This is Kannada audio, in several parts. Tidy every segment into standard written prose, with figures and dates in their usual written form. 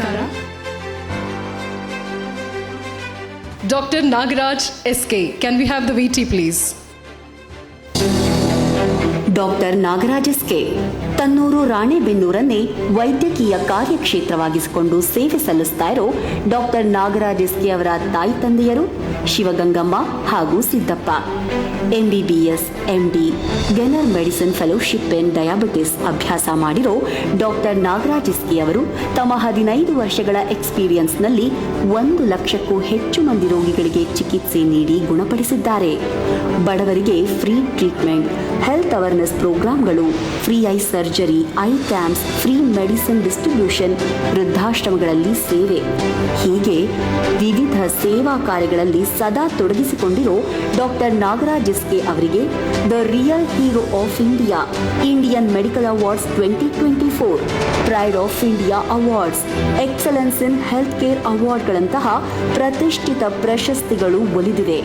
ನಮಸ್ಕಾರ. Dr. Nagaraj SK, can we have the VT please? Doctor Nagaraj S K ತನ್ನೂರು ರಾಣೆಬೆನ್ನೂರನ್ನೇ ವೈದ್ಯಕೀಯ ಕಾರ್ಯಕ್ಷೇತ್ರವಾಗಿಸಿಕೊಂಡು ಸೇವೆ ಸಲ್ಲಿಸ್ತಾ ಇರೋ ಡಾಕ್ಟರ್ ನಾಗರಾಜ್ ಎಸ್ಕೆ ಅವರ ತಾಯಿ ತಂದೆಯರು ಶಿವಗಂಗಮ್ಮ ಹಾಗೂ Siddappa. MBBS, MD, general medicine fellowship ಇನ್ ಡಯಾಬಿಟಿಸ್ ಅಭ್ಯಾಸ ಮಾಡಿರೋ ಡಾಕ್ಟರ್ ನಾಗರಾಜ್ ಎಸ್ಕೆ ಅವರು ತಮ್ಮ 15 ವರ್ಷಗಳ ಎಕ್ಸ್ಪೀರಿಯನ್ಸ್ನಲ್ಲಿ 1 ಲಕ್ಷಕ್ಕೂ ಹೆಚ್ಚು ಮಂದಿ ರೋಗಿಗಳಿಗೆ ಚಿಕಿತ್ಸೆ ನೀಡಿ ಗುಣಪಡಿಸಿದ್ದಾರೆ. ಬಡವರಿಗೆ ಫ್ರೀ ಟ್ರೀಟ್ಮೆಂಟ್, ಹೆಲ್ತ್ ಅವೇರ್ನೆಸ್ ಪ್ರೋಗ್ರಾಂಗಳು, free eye surgery, eye camps, free medicine distribution, ವೃದ್ಧಾಶ್ರಮಗಳಲ್ಲಿ ಸೇವೆ, ಹೀಗೆ ವಿವಿಧ ಸೇವಾ ಕಾರ್ಯಗಳಲ್ಲಿ ಸದಾ ತೊಡಗಿಸಿಕೊಂಡಿರೋ ಡಾಕ್ಟರ್ ನಾಗರಾಜ್ ಎಸ್ಕೆ ಅವರಿಗೆ the real hero of India, Indian medical awards 2024, pride of India awards, excellence in health care ಅವಾರ್ಡ್ಗಳಂತಹ ಪ್ರತಿಷ್ಠಿತ ಪ್ರಶಸ್ತಿಗಳು ಒಲಿದಿವೆ.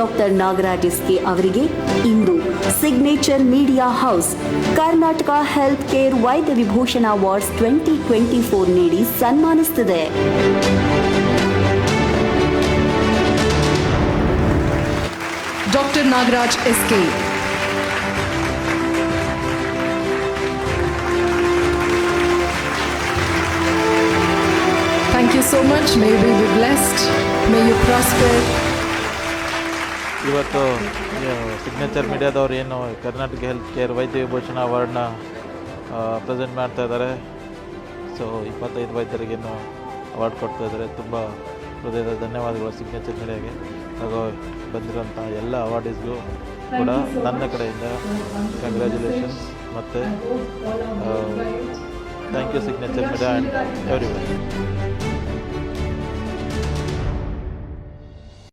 ಡಾಕ್ಟರ್ ನಾಗರಾಜ್ ಎಸ್ಕೆ ಅವರಿಗೆ ಇಂದು signature media house Karnataka health care Vaidya Vibhushan awards 2024 ನೀಡಿ ಸನ್ಮಾನಿಸುತ್ತಿದೆ. Dr. Nagaraj SK. Thank you so much. May you be blessed. May you prosper. ಇವತ್ತು ಸಿಗ್ನೇಚರ್ ಮೀಡಿಯಾದವ್ರು ಏನು Karnataka health care Vaidya Vibhushan ಅವಾರ್ಡ್ನ present ಮಾಡ್ತಾ ಇದ್ದಾರೆ. ಸೊ 25 ವೈದ್ಯರಿಗೇನು ಅವಾರ್ಡ್ ಕೊಡ್ತಾ ಇದ್ದಾರೆ. ತುಂಬ ಹೃದಯದ ಧನ್ಯವಾದಗಳು ಸಿಗ್ನೇಚರ್ ಮೀಡಿಯಾಗೆ ಹಾಗೂ ಬಂದಿರೋಂಥ ಎಲ್ಲ ಅವಾರ್ಡಿಸ್ಗೂ ಕೂಡ ನನ್ನ ಕಡೆಯಿಂದ ಕಂಗ್ರ್ಯಾಚುಲೇಷನ್ಸ್ ಮತ್ತು thank you signature media and everyone.